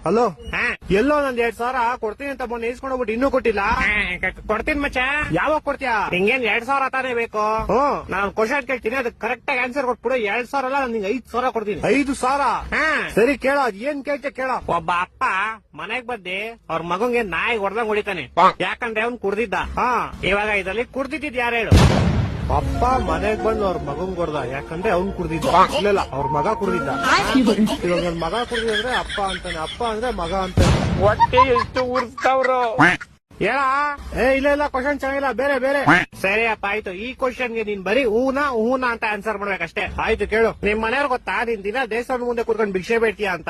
Hello, ಹಾ, ಎಲ್ಲೋ ನಂದ್ 2,000 ಕೊಡ್ತೀನಿ ಅಂತ ಮೊನ್ನೆ ಇಸ್ಕೊಂಡು ಹೋಗ್ಬಿಟ್ಟು ಇನ್ನೂ ಕೊಟ್ಟಿಲ್ಲ. ಕೊಡ್ತೀನಿ ಮಚ್ಚ. ಯಾವಾಗ ಕೊಡ್ತೀಯಾ? ನಿಂಗೇನ್ 2,000 ತಾನೇ ಬೇಕು? ಹ್ಮ್, ನಾನು ಕ್ವಶನ್ ಕೇಳ್ತೀನಿ, ಅದಕ್ಕೆ ಕರೆಕ್ಟ್ ಆಗಿ ಆನ್ಸರ್ ಕೊಟ್ಬಿಡು. 2,000 ಅಲ್ಲ, ನಿಂಗೆ 5,000 ಕೊಡ್ತೀನಿ. 5,000? ಹಾ, ಸರಿ ಕೇಳೋ, ಅದ್ ಏನ್ ಕೇಳ್ತೆ ಕೇಳೋ. ಒಬ್ಬ ಅಪ್ಪ ಮನೆಗ್ ಬಂದಿ ಅವ್ರ ಮಗಂಗೆ ನಾಯಿ ಹೊಡೆದಂಗ್ ಹೊಡಿತಾನೆ, ಯಾಕಂದ್ರೆ ಅವ್ನ್ ಕುಡ್ದಿದ್ದ. ಹಾ, ಇವಾಗ ಇದ್ರಲ್ಲಿ ಕುಡ್ದಿದ್ದ ಯಾರು ಹೇಳು? ಅಪ್ಪ ಮನೆಗ್ ಬಂದು ಅವ್ರ ಮಗನ್ ಕೊಡ್ದ, ಯಾಕಂದ್ರೆ ಅವ್ನ್ ಕುಡ್ದಿದ್ದ. ಇಲ್ಲ ಅವ್ರ ಮಗ ಕುಡ್ದಿದ್ದ. ಇವಾಗ ನನ್ ಮಗ ಕುಡ್ದಿದ್ರೆ ಅಪ್ಪ ಅಂತಾನೆ, ಅಪ್ಪ ಅಂದ್ರೆ ಮಗ ಅಂತಾನೆ. ಹೊಟ್ಟೆ ಎಷ್ಟು ಉರ್ಸ್ತಾವ್ರು. ಹೇಳ. ಇಲ್ಲ ಕ್ವಶನ್ ಚೆನ್ನಾಗಿಲ್ಲ, ಬೇರೆ ಬೇರೆ. ಸರಿ ಅಪ್ಪ, ಆಯ್ತು. ಈ ಕ್ವಶನ್ಗೆ ನೀನ್ ಬರೀ ಹೂನಾ ಅಂತ ಆನ್ಸರ್ ಮಾಡ್ಬೇಕಷ್ಟೇ. ಆಯ್ತು ಕೇಳು. ನಿಮ್ ಮನೆಯವ್ರು ಗೊತ್ತಾ ನೀನ್ ದಿನ ದೇವಸ್ಥಾನದ ಮುಂದೆ ಕೂತ್ಕೊಂಡು ಭಿಕ್ಷೆ ಬೇಡ್ತೀಯ ಅಂತ?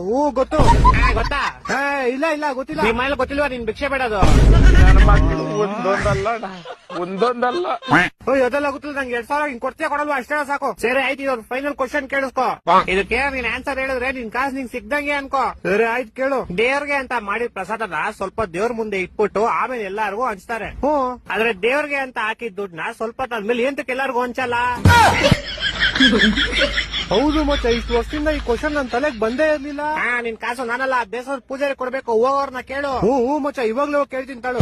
ಹೂ ಗೊತ್ತು. ಗೊತ್ತಾ? ಇಲ್ಲ ಗೊತ್ತಿಲ್ಲ. ನಿಮ್ ಮನೇಲಿ ಗೊತ್ತಿಲ್ವಾ ನೀನ್ ಭಿಕ್ಷೆ ಬೇಡೋದು? ಒಂದೊಂದಲ್ಲ ಅದೆಲ್ಲ ಗೊತ್ತಿಲ್ಲ ನಂಗೆ. 2,000 ಹಿಂಗ್ ಕೊಡ್ತೀಯ ಕೊಡಲ್ವಾ? ಅಷ್ಟೇ ಸಾಕು. ಸರಿ ಆಯ್ತು, ಇವಾಗ ಫೈನಲ್ ಕ್ವಶನ್ ಕೇಳಿಸ್ಕೊ. ಇದಕ್ಕೆ ನೀನ್ ಆನ್ಸರ್ ಹೇಳಿದ್ರೆ ನಿನ್ ಕಾಸು ನಿಂಗ್ ಸಿಕ್ದಂಗೆ ಅನ್ಕೋ. ಸರಿ ಆಯ್ತು ಕೇಳು. ದೇವ್ರಿಗೆ ಅಂತ ಮಾಡಿದ ಪ್ರಸಾದನ ಸ್ವಲ್ಪ ದೇವ್ರ ಮುಂದೆ ಇಟ್ಬಿಟ್ಟು ಆಮೇಲೆ ಎಲ್ಲಾರ್ಗು ಹಂಚ್ತಾರೆ. ಆದ್ರೆ ದೇವ್ರಿಗೆ ಅಂತ ಹಾಕಿದ ದುಡ್ಡನ್ನ ಸ್ವಲ್ಪ ಆದ್ಮೇಲೆ ಎಂತಕ್ಕೆ ಎಲ್ಲಾರ್ಗು ಹಂಚಲ್ಲ? ಹೌದು ಮಚ್ಚ, ಇಷ್ಟು ವರ್ಷದಿಂದ ಈ ಕ್ವಶನ್ ನನ್ ತಲೆಗ್ ಬಂದೇ ಇರ್ಲಿಲ್ಲ. ನಿನ್ ಕಾಸು ನಾನಲ್ಲ, ದೇವಸ್ಥಾನದ ಪೂಜಾರಿ ಕೊಡ್ಬೇಕು. ಹೋಗೋರ್ನ ಕೇಳು. ಹ್ಞೂ ಮಚ್ಚ, ಇವಾಗ್ಲೂ ಕೇಳ್ತೀನಿ ತಾಳು.